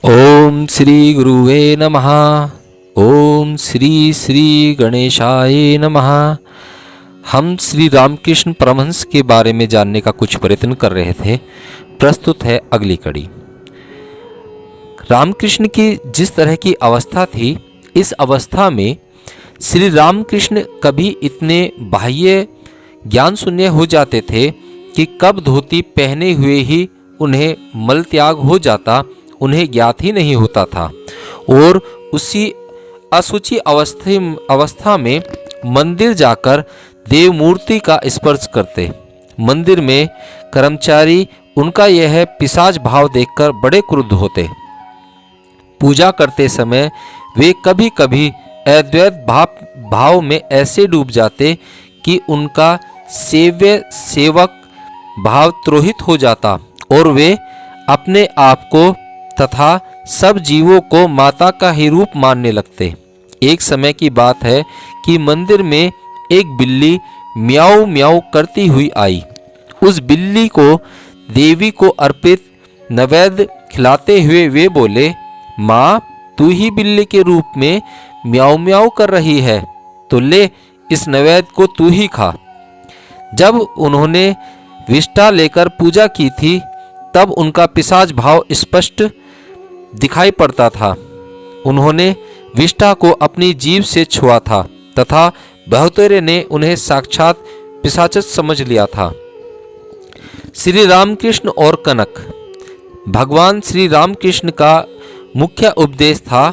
ओम श्री गुरुवे नमः। ओम श्री श्री गणेशाय नमः। हम श्री रामकृष्ण परमहंस के बारे में जानने का कुछ प्रयत्न कर रहे थे। प्रस्तुत है अगली कड़ी। रामकृष्ण की जिस तरह की अवस्था थी, इस अवस्था में श्री रामकृष्ण कभी इतने बाह्य ज्ञान शून्य हो जाते थे कि कब धोती पहने हुए ही उन्हें मल त्याग हो जाता उन्हें ज्ञात ही नहीं होता था। और उसी असुचि अवस्था में मंदिर जाकर देव मूर्ति का स्पर्श करते। मंदिर में कर्मचारी उनका यह पिशाच भाव देखकर बड़े क्रुद्ध होते। पूजा करते समय वे कभी कभी अद्वैत भाव में ऐसे डूब जाते कि उनका सेव्य सेवक भाव त्रोहित हो जाता और वे अपने आप को तथा सब जीवों को माता का ही रूप मानने लगते। एक समय की बात है कि मंदिर में एक बिल्ली म्याऊ म्याऊ करती हुई आई। उस बिल्ली को देवी को अर्पित नैवेद्य खिलाते हुए वे बोले, माँ तू ही बिल्ली के रूप में म्याऊ म्याऊ कर रही है, तो ले इस नैवेद्य को तू ही खा। जब उन्होंने विष्ठा लेकर पूजा की थी तब उनका पिशाच भाव स्पष्ट दिखाई पड़ता था। उन्होंने विष्ठा को अपनी जीभ से छुआ था तथा बहुतेरे ने उन्हें साक्षात पिशाचत समझ लिया था। श्री रामकृष्ण और कनक। भगवान श्री रामकृष्ण का मुख्य उपदेश था,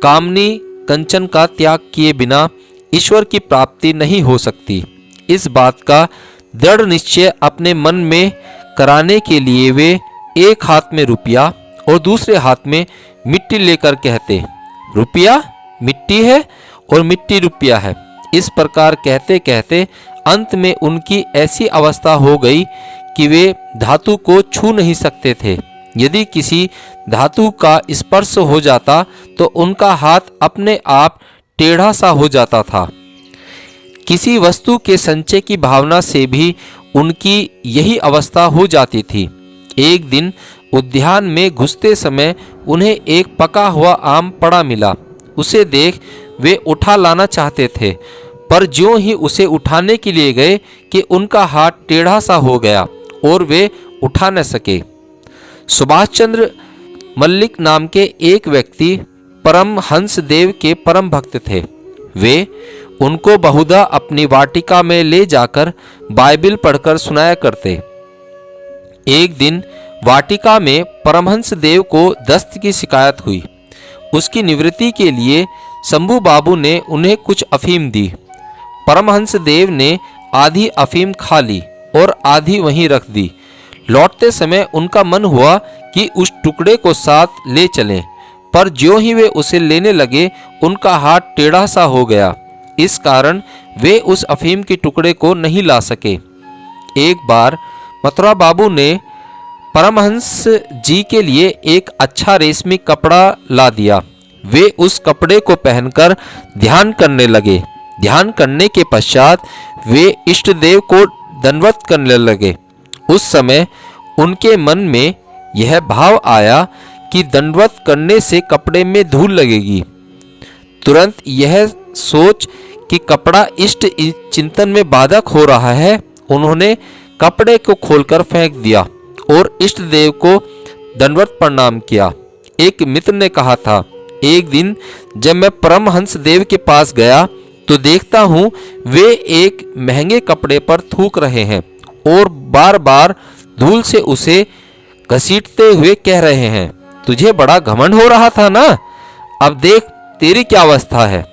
कामनी कंचन का त्याग किए बिना ईश्वर की प्राप्ति नहीं हो सकती। इस बात का दृढ़ निश्चय अपने मन में कराने के लिए वे एक हाथ में रुपया और दूसरे हाथ में मिट्टी लेकर कहते, रुपया मिट्टी है और मिट्टी रुपया है। इस प्रकार कहते कहते अंत में उनकी ऐसी अवस्था हो गई कि वे धातु को छू नहीं सकते थे। यदि किसी धातु का स्पर्श हो जाता तो उनका हाथ अपने आप टेढ़ा सा हो जाता था। किसी वस्तु के संचय की भावना से भी उनकी यही अवस्था हो जाती थी। एक दिन उद्यान में घुसते समय उन्हें एक पका हुआ आम पड़ा मिला। उसे देख वे उठा लाना चाहते थे, पर ज्यों ही उसे उठाने के लिए गए कि उनका हाथ टेढ़ा सा हो गया और वे उठा न सके। सुभाष चंद्र मल्लिक नाम के एक व्यक्ति परमहंस देव के परम भक्त थे। वे उनको बहुधा अपनी वाटिका में ले जाकर बाइबिल पढ़कर सुनाया करते। एक दिन वाटिका में परमहंस देव को दस्त की शिकायत हुई। उसकी निवृत्ति के लिए शंभू बाबू ने उन्हें कुछ अफीम दी। परमहंस देव ने आधी अफीम खा ली और आधी वहीं रख दी। लौटते समय उनका मन हुआ कि उस टुकड़े को साथ ले चलें, पर ज्यों ही वे उसे लेने लगे उनका हाथ टेढ़ा सा हो गया। इस कारण वे उस अफीम के टुकड़े को नहीं ला सके। एक बार मथुरा बाबू ने परमहंस जी के लिए एक अच्छा रेशमी कपड़ा ला दिया। वे उस कपड़े को पहनकर ध्यान करने लगे। ध्यान करने के पश्चात वे इष्ट देव को दंडवत करने लगे। उस समय उनके मन में यह भाव आया कि दंडवत करने से कपड़े में धूल लगेगी। तुरंत यह सोच कि कपड़ा इष्ट चिंतन में बाधक हो रहा है, उन्होंने कपड़े को खोलकर फेंक दिया और इष्ट देव को दंडवत प्रणाम किया। एक मित्र ने कहा था, एक दिन जब मैं परमहंस देव के पास गया तो देखता हूँ वे एक महंगे कपड़े पर थूक रहे हैं और बार बार धूल से उसे घसीटते हुए कह रहे हैं, तुझे बड़ा घमंड हो रहा था ना, अब देख तेरी क्या अवस्था है।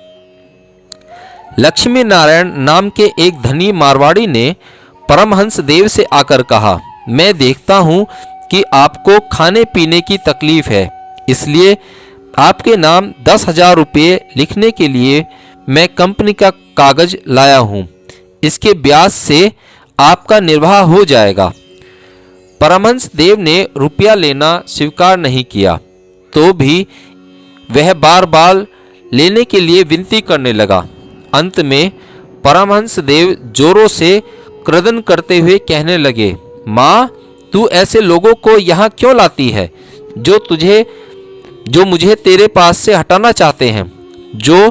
लक्ष्मी नारायण नाम के एक धनी मारवाड़ी ने परमहंस देव से आकर कहा, मैं देखता हूँ कि आपको खाने पीने की तकलीफ है, इसलिए आपके नाम 10,000 रुपये लिखने के लिए मैं कंपनी का कागज लाया हूँ। इसके ब्याज से आपका निर्वाह हो जाएगा। परमहंस देव ने रुपया लेना स्वीकार नहीं किया, तो भी वह बार बार लेने के लिए विनती करने लगा। अंत में परमहंस देव जोरों से क्रदन करते हुए कहने लगे, माँ तू ऐसे लोगों को यहाँ क्यों लाती है जो तुझे जो मुझे तेरे पास से हटाना चाहते हैं, जो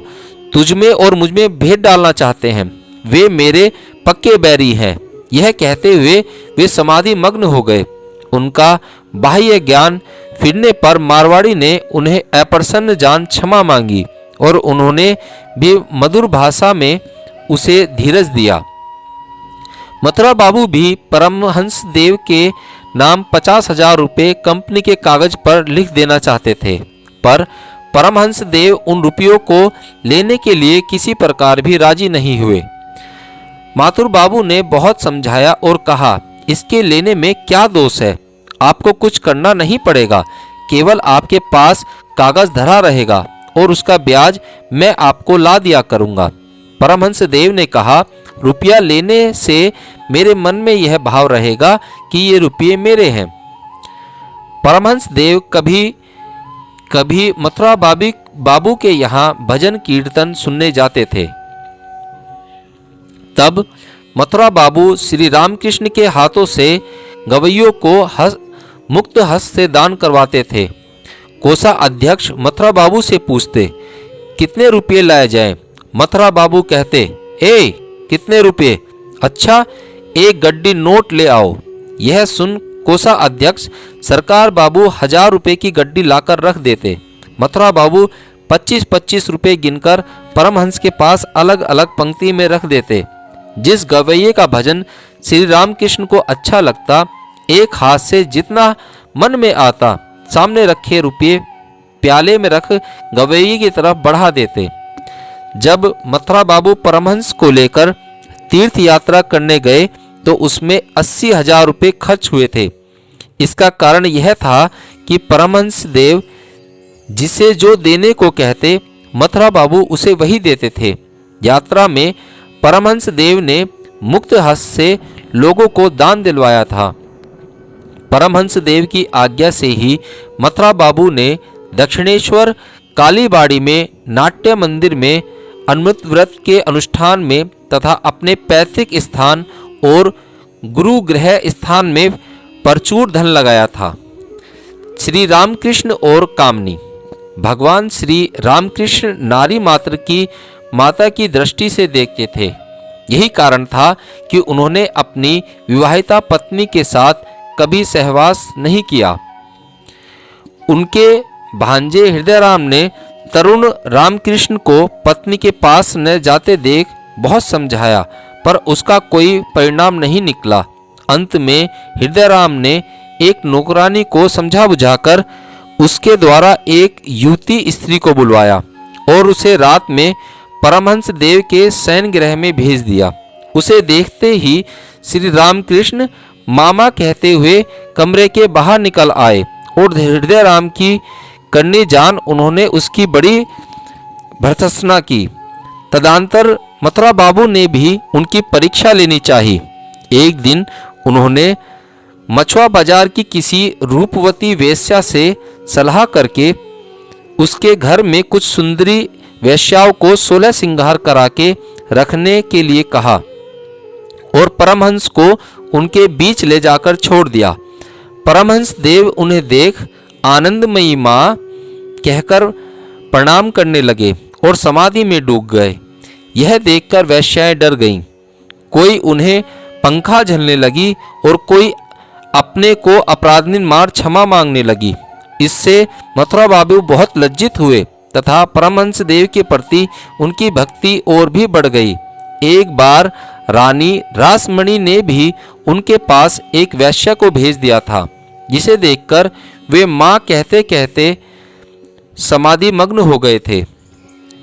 तुझमें और मुझमें भेद डालना चाहते हैं, वे मेरे पक्के बैरी हैं। यह कहते हुए वे समाधि मग्न हो गए। उनका बाह्य ज्ञान फिरने पर मारवाड़ी ने उन्हें अप्रसन्न जान क्षमा मांगी और उन्होंने भी मधुर भाषा में उसे धीरज दिया। मथुरा बाबू भी परमहंस देव के नाम 50,000 रुपये कंपनी के कागज पर लिख देना चाहते थे, पर परमहंस देव उन रुपयों को लेने के लिए किसी प्रकार भी राजी नहीं हुए। माथुर बाबू ने बहुत समझाया और कहा, इसके लेने में क्या दोष है, आपको कुछ करना नहीं पड़ेगा, केवल आपके पास कागज धरा रहेगा और उसका ब्याज मैं आपको ला दिया करूंगा। परमहंस देव ने कहा, रुपया लेने से मेरे मन में यह भाव रहेगा कि ये रुपये मेरे हैं। परमहंस देव कभी कभी मथुरा बाबू के यहाँ भजन कीर्तन सुनने जाते थे। तब मथुरा बाबू श्री रामकृष्ण के हाथों से गवैयों को मुक्त हस्त से दान करवाते थे। कोषा अध्यक्ष मथुरा बाबू से पूछते, कितने रुपये लाए जाएं? मथुरा बाबू कहते, कितने रुपये? अच्छा, एक गड्डी नोट ले आओ। यह सुन कोषा अध्यक्ष सरकार बाबू 1000 रुपये की गड्डी लाकर रख देते। मथुरा बाबू 25-25 रुपये गिनकर परमहंस के पास अलग अलग पंक्ति में रख देते। जिस गवैये का भजन श्री रामकृष्ण को अच्छा लगता, एक हाथ से जितना मन में आता सामने रखे रुपये प्याले में रख गवैये की तरफ बढ़ा देते। जब मथुरा बाबू परमहंस को लेकर तीर्थ यात्रा करने गए तो उसमें 80,000 रुपये खर्च हुए थे। इसका कारण यह था कि परमहंस देव जिसे जो देने को कहते, मथुरा बाबू उसे वही देते थे। यात्रा में परमहंस देव ने मुक्त हस्त से लोगों को दान दिलवाया था। परमहंस देव की आज्ञा से ही मथुरा बाबू ने दक्षिणेश्वर कालीबाड़ी में नाट्य मंदिर में अमृत व्रत के अनुष्ठान में तथा अपने पैतृक स्थान और गुरु गृह स्थान में प्रचुर धन लगाया था। श्री रामकृष्ण और कामनी। भगवान श्री रामकृष्ण नारी मात्र की माता की दृष्टि से देखते थे। यही कारण था कि उन्होंने अपनी विवाहिता पत्नी के साथ कभी सहवास नहीं किया। उनके भांजे हृदयराम ने तरुण रामकृष्ण को पत्नी के पास न जाते देख बहुत समझाया, पर उसका कोई परिणाम नहीं निकला। अंत में हृदयराम ने एक नौकरानी को समझा बुझाकर उसके द्वारा एक युवती स्त्री को बुलवाया और उसे रात में परमहंस देव के शयन गृह में भेज दिया। उसे देखते ही श्री रामकृष्ण मामा कहते हुए कमरे के बाहर निकल आए और हृदयराम की करनी जान उन्होंने उसकी बड़ी भर्त्सना की। तदंतर मथुरा बाबू ने भी उनकी परीक्षा लेनी चाहिए। एक दिन उन्होंने मछुआ बाजार की किसी रूपवती वेश्या से सलाह करके उसके घर में कुछ सुंदरी वेश्याओं को 16 श्रृंगार करा के रखने के लिए कहा और परमहंस को उनके बीच ले जाकर छोड़ दिया। परमहंस देव उन्हें देख आनंदमयी माँ कहकर प्रणाम करने लगे और समाधि में डूब गए। यह देखकर वेश्याएं डर गईं। कोई उन्हें पंखा झलने लगी और कोई अपने को अपराधीन मार क्षमा मांगने लगी। इससे मथुरा बाबू बहुत लज्जित हुए तथा परमहंस देव के प्रति उनकी भक्ति और भी बढ़ गई। एक बार रानी रासमणि ने भी उनके पास एक वेश्या को भेज दिया था, जिसे देखकर वे माँ कहते कहते समाधि मग्न हो गए थे।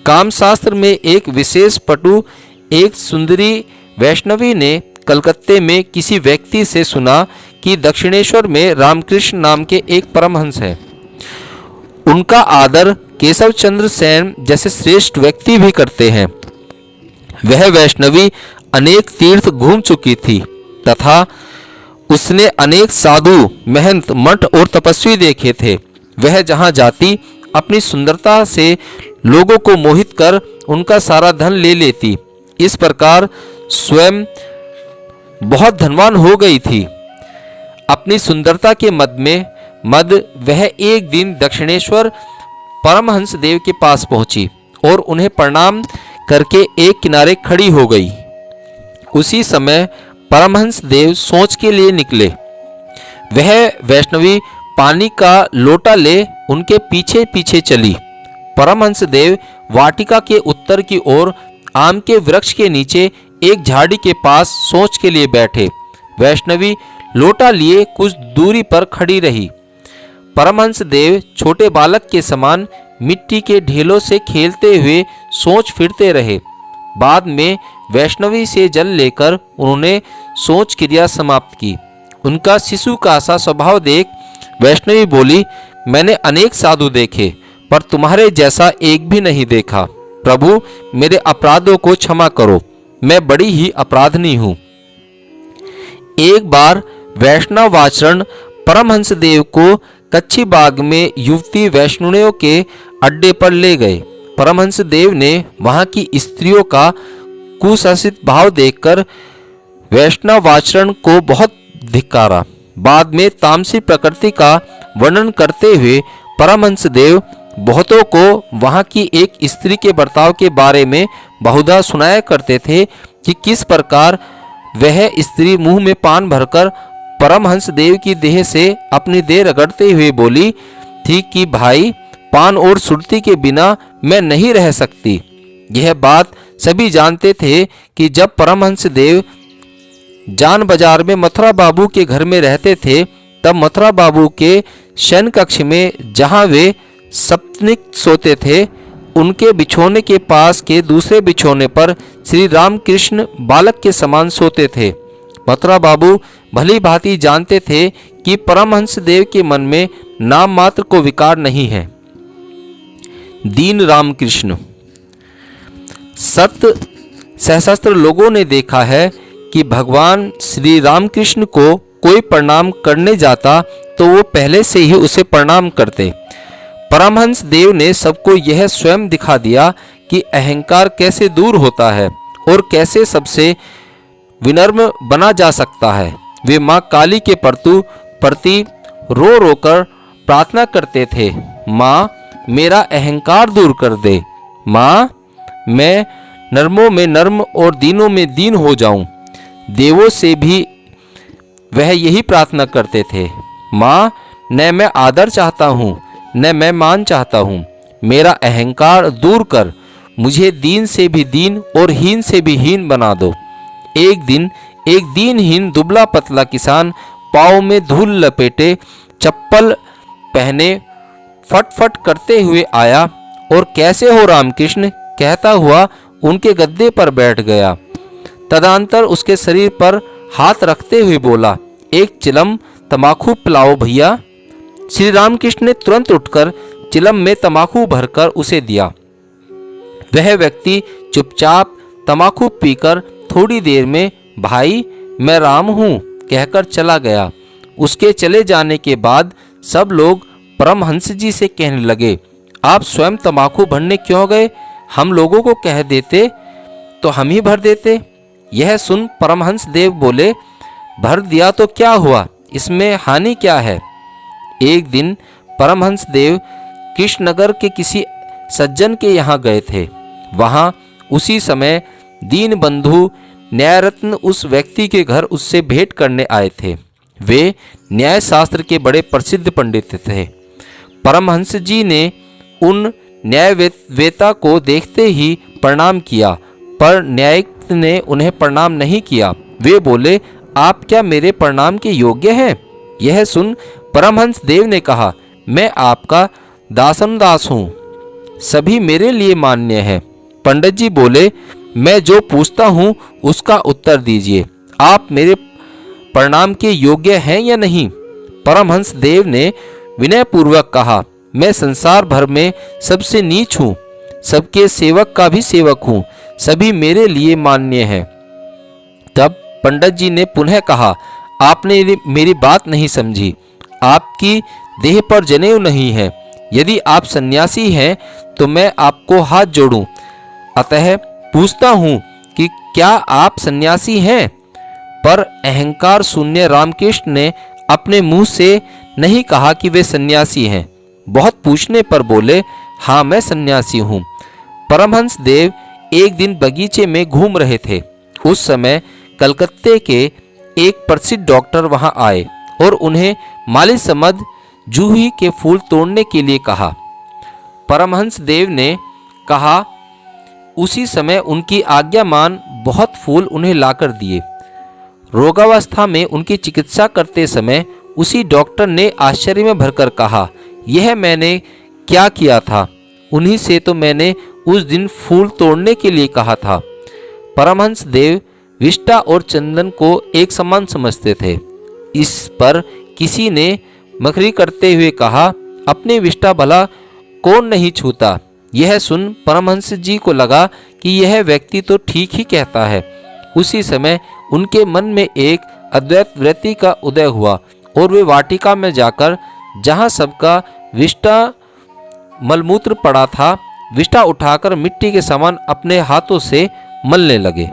कामशास्त्र में एक विशेष पटु एक सुंदरी वैष्णवी ने कलकत्ते में किसी व्यक्ति से सुना कि दक्षिणेश्वर में रामकृष्ण नाम के एक परमहंस है। उनका आदर केशव चंद्र सेन जैसे श्रेष्ठ व्यक्ति भी करते हैं। वह वैष्णवी अनेक तीर्थ घूम चुकी थी तथा उसने अनेक साधु, महंत, मठ और तपस्वी देखे थे। वह जहाँ जाती अपनी सुंदरता से लोगों को मोहित कर उनका सारा धन ले लेती। इस प्रकार स्वयं बहुत धनवान हो गई थी। अपनी सुंदरता के मद में मद वह एक दिन दक्षिणेश्वर परमहंस देव के पास पहुंची और उन्हें प्रणाम करके एक किनारे खड़ी हो गई। उसी समय परमहंस देव सोच के लिए निकले। वह वैष्णवी पानी का लोटा ले उनके पीछे पीछे चली। परमहंस देव वाटिका के उत्तर की ओर आम के वृक्ष के नीचे एक झाड़ी के पास सोच के लिए बैठे। वैष्णवी लोटा लिए कुछ दूरी पर खड़ी रही। परमहंस देव छोटे बालक के समान मिट्टी के ढेलों से खेलते हुए सोच फिरते रहे। बाद में वैष्णवी से जल लेकर उन्होंने सोच क्रिया समाप्त की। उनका शिशु का सा स्वभाव देख वैष्णवी बोली, मैंने अनेक साधु देखे पर तुम्हारे जैसा एक भी नहीं देखा। प्रभु, मेरे अपराधों को क्षमा करो, मैं बड़ी ही अपराधनी हूँ। एक बार वैष्णवाचरण परमहंस देव को कच्ची बाग में युवती वैष्णवियों के अड्डे पर ले गए। परमहंस देव ने वहां की स्त्रियों का कुशासित भाव देखकर वैष्णवाचरण को बहुत धिक्कारा। बाद में तामसी प्रकृति का वर्णन करते हुए परमहंस देव बहुतों को वहां की एक स्त्री के बर्ताव के बारे में बहुधा सुनाया करते थे कि किस प्रकार वह स्त्री मुंह में पान भरकर परमहंस देव की देह से अपनी देह रगड़ते हुए बोली थी कि भाई, पान और सुरती के बिना मैं नहीं रह सकती। यह बात सभी जानते थे कि जब परमहंस देव जान बाजार में मथुरा बाबू के घर में रहते थे, तब मथुरा बाबू के शयन कक्ष में जहां वे सपत्नीक सोते थे, उनके बिछोने के पास के दूसरे बिछोने पर श्री रामकृष्ण बालक के समान सोते थे। मथुरा बाबू भली भांति जानते थे कि परमहंस देव के मन में नाम मात्र को विकार नहीं है। दीन रामकृष्ण। सत सहस्त्र लोगों ने देखा है कि भगवान श्री रामकृष्ण को कोई प्रणाम करने जाता तो वो पहले से ही उसे प्रणाम करते। परमहंस देव ने सबको यह स्वयं दिखा दिया कि अहंकार कैसे दूर होता है और कैसे सबसे विनम्र बना जा सकता है। वे माँ काली के प्रति रो रो कर प्रार्थना करते थे, माँ मेरा अहंकार दूर कर दे, माँ मैं नर्मों में नर्म और दीनों में दीन हो जाऊं। देवों से भी वह यही प्रार्थना करते थे, माँ न मैं आदर चाहता हूँ न मैं मान चाहता हूँ, मेरा अहंकार दूर कर, मुझे दीन से भी दीन और हीन से भी हीन बना दो। एक दिन एक दीनहीन दुबला पतला किसान पाँव में धूल लपेटे चप्पल पहने फटफट करते हुए आया और कैसे हो रामकृष्ण कहता हुआ उनके गद्दे पर बैठ गया। तदंतर उसके शरीर पर हाथ रखते हुए बोला, एक चिलम तमाकू पिलाओ भैया। श्री रामकृष्ण ने तुरंत उठकर चिलम में तमाकू भरकर उसे दिया। वह व्यक्ति चुपचाप तमाकू पीकर थोड़ी देर में भाई मैं राम हूँ कहकर चला गया। उसके चले जाने के बाद सब लोग परमहंस जी से कहने लगे, आप स्वयं तमाकू भरने क्यों गए? हम लोगों को कह देते तो हम ही भर देते। यह सुन परमहंस देव बोले, भर दिया तो क्या हुआ, इसमें हानि क्या है। एक दिन परमहंस देव कृष्णनगर के किसी सज्जन के यहाँ गए थे। वहाँ उसी समय दीन बंधु न्यायरत्न उस व्यक्ति के घर उससे भेंट करने आए थे। वे न्याय शास्त्र के बड़े प्रसिद्ध पंडित थे। परमहंस जी ने उन न्यायवेता को देखते ही प्रणाम किया, पर न्यायिक ने उन्हें प्रणाम नहीं किया। वे बोले, आप क्या मेरे प्रणाम के योग्य हैं? यह सुन परमहंस देव ने कहा, मैं आपका दासनदास हूँ, सभी मेरे लिए मान्य है। पंडित जी बोले, मैं जो पूछता हूँ उसका उत्तर दीजिए, आप मेरे प्रणाम के योग्य हैं या नहीं? परमहंस देव ने विनयपूर्वक कहा, मैं संसार भर में सबसे नीच हूँ, सबके सेवक का भी सेवक हूँ, सभी मेरे लिए मान्य हैं। तब पंडित जी ने पुनः कहा, आपने मेरी बात नहीं समझी, आपकी देह पर जनेऊ नहीं है। यदि आप सन्यासी हैं तो मैं आपको हाथ जोड़ूं, अतः पूछता हूँ कि क्या आप सन्यासी हैं? पर अहंकार शून्य रामकृष्ण ने अपने मुंह से नहीं कहा कि वे सन्यासी हैं। बहुत पूछने पर बोले, हाँ मैं सन्यासी हूँ। परमहंस देव एक दिन बगीचे में घूम रहे थे। उस समय कलकत्ते के एक प्रसिद्ध डॉक्टर वहां आए और उन्हें माली समझ जूही के फूल तोड़ने के लिए कहा। परमहंस देव ने कहा। उसी समय उनकी आज्ञा मान बहुत फूल उन्हें लाकर दिए। रोगावस्था में उनकी चिकित्सा करते समय उसी डॉक्टर ने आश्चर्य में भरकर कहा, यह मैंने क्या किया था? उन्हीं से तो मैंने उस दिन फूल तोड़ने के लिए कहा था। परमहंस देव विष्टा और चंदन को एक समान समझते थे। इस पर किसी ने मखरी करते हुए कहा, अपने विष्टा भला कौन नहीं छूता। यह सुन परमहंस जी को लगा कि यह व्यक्ति तो ठीक ही कहता है। उसी समय उनके मन में एक अद्वैत वृत्ति का उदय हुआ और वे वाटिका में जाकर, जहाँ सबका विष्टा मलमूत्र पड़ा था, विष्टा उठाकर मिट्टी के समान अपने हाथों से मलने लगे।